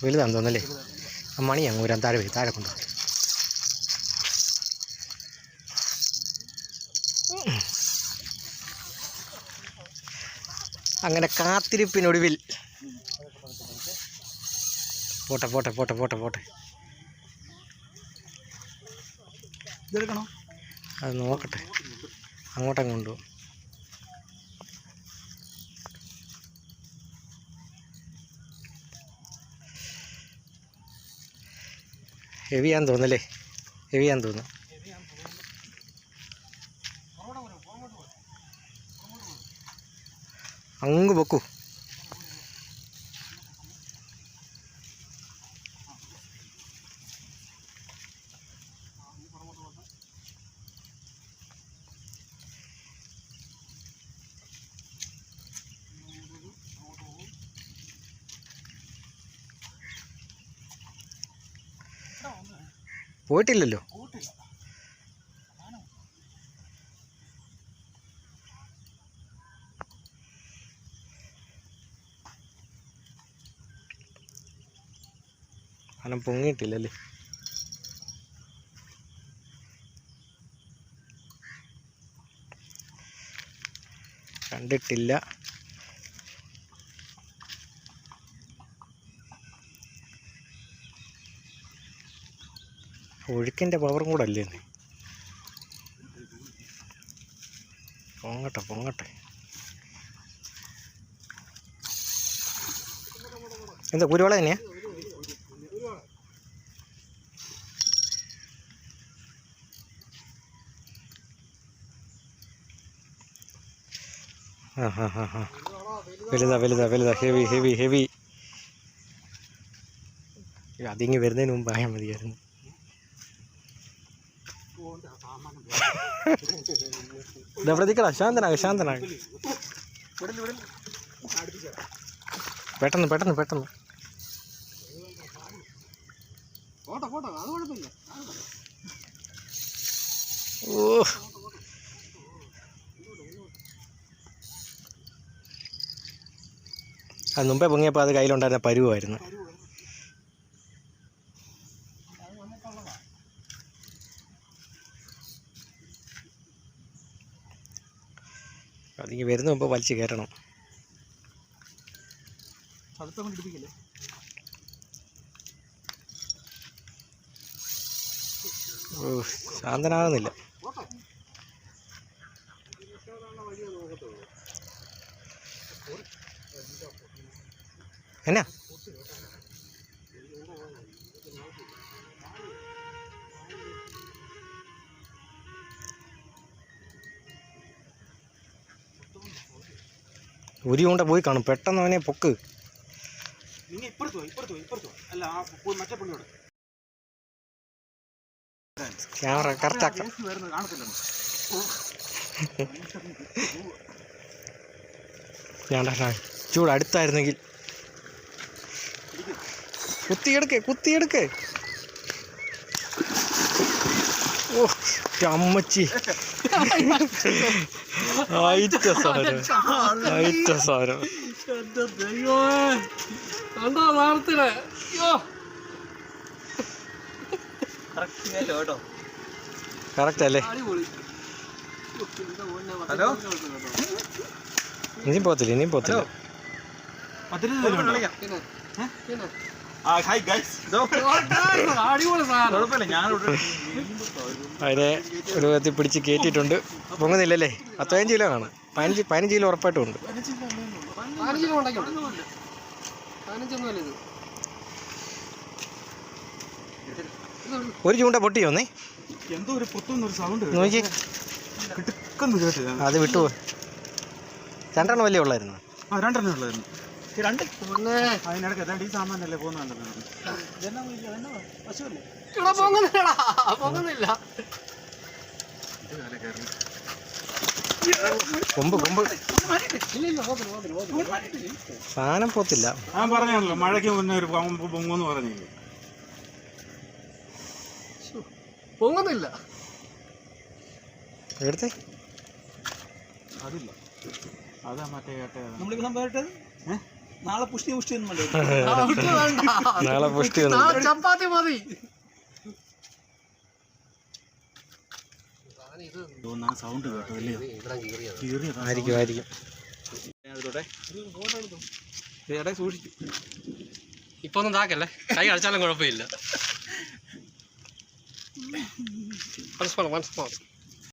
വലുതാന്ന് തോന്നല്ലേ? മണി അങ്ങ് ഊരാൻ താഴെ പോയി, താഴെ കൊണ്ടു. അങ്ങനെ കാത്തിരിപ്പിനൊടുവിൽ പോട്ടെ പോട്ടെ പോട്ടെ പോട്ടെ പോട്ടെ. അത് നോക്കട്ടെ, അങ്ങോട്ടങ്ങ് കൊണ്ടുപോകും. ഹെവിയാന്ന് തോന്നല്ലേ? ഹെവിയാന്ന് തോന്നുന്നു. അങ്ങ് പൊക്കൂ. പോയിട്ടില്ലല്ലോ. കാരണം പൊങ്ങിയിട്ടില്ലല്ലേ? കണ്ടിട്ടില്ല. ഒഴുക്കിൻ്റെ പവറും കൂടെ അല്ലേ? പൊങ്ങട്ടെ പൊങ്ങട്ടെ. എന്താ കുരുവള തന്നെയാ? ആ ഹാ ഹാ ഹാ. വലുതാ വലുതാ വലുതാ. Heavy heavy heavy. അതിങ്ങ് വരുന്നതിന് മുമ്പ് ആയാൽ മതിയായിരുന്നു. പ്രതിക്കടാ, ശാന്തനാക ശാന്തനാക. പെട്ടെന്ന് പെട്ടെന്ന് പെട്ടെന്ന്. ഓ, അത് മുമ്പേ പൊങ്ങിയപ്പോൾ അത് കയ്യിലുണ്ടായിരുന്ന പരുവായിരുന്നു. അതിങ്ങ് വരുന്ന മുമ്പ് വലിച്ച് കയറ്റണം. ഓ, ശാന്തനാകുന്നില്ല. എന്നാ ഒരു കൊണ്ട് പോയി കാണും. പെട്ടെന്ന് അവനെ പൊക്ക്. ക്യാമറ കറക്റ്റാക്കാം. ചൂട് അടുത്തായിരുന്നെങ്കിൽ. കുത്തിയെടുക്കേ കുത്തിയെടുക്കേ. ഓ അമ്മച്ചി, അയറ്റ സാധനം അയറ്റ സാധനം. കറക്റ്റ് അല്ലേ? ഇനിയും പോത്തില്ല ഇനിയും പോത്തില്ല. അതിനെ ഒരു വിധത്തിൽ പിടിച്ച് കയറ്റിയിട്ടുണ്ട്. പൊങ്ങുന്നില്ലല്ലേ? 15 കിലോ കാണും. 15 കിലോ ഉറപ്പായിട്ടും ഉണ്ട്. ഒരു ചൂണ്ട പൊട്ടിയോന്നേ? എന്തോ ഒരു പൊട്ടുന്നൊരു സൗണ്ട് നോക്കി. അത് വിട്ടുപോ. 2 എണ്ണം വലിയ ഉള്ളായിരുന്നു. 2 എണ്ണം ഉള്ളായിരുന്നു. അതിനിടയ്ക്ക് ഏതാണ്ട് ഈ സാമാനല്ലേ പോകുന്നുണ്ടല്ലോ. കൊമ്പ് കൊമ്പ് സാധനം പോത്തില്ല. ഞാൻ പറഞ്ഞാണല്ലോ മഴയ്ക്ക് മുന്നേ ഒരു പൊങ്ങുന്ന് പറഞ്ഞില്ലേ. പൊങ്ങുന്നില്ല. എടുത്തേ. അതില്ല, അതാ മറ്റേ നമ്മളിപ്പോ സംഭവം നാളെ പുഷ്ടി ഒന്നും നാളെ പുഷ്ടി വന്നു നാളെ ചപ്പാത്തി മതി. സൗണ്ട് കേട്ടോ അല്ലേ? ആയിരിക്കും ആയിരിക്കും. സൂക്ഷിച്ചു. ഇപ്പൊ ഒന്നും താക്കല്ലേ, കൈ അടിച്ചാലും കുഴപ്പമില്ല. Once more.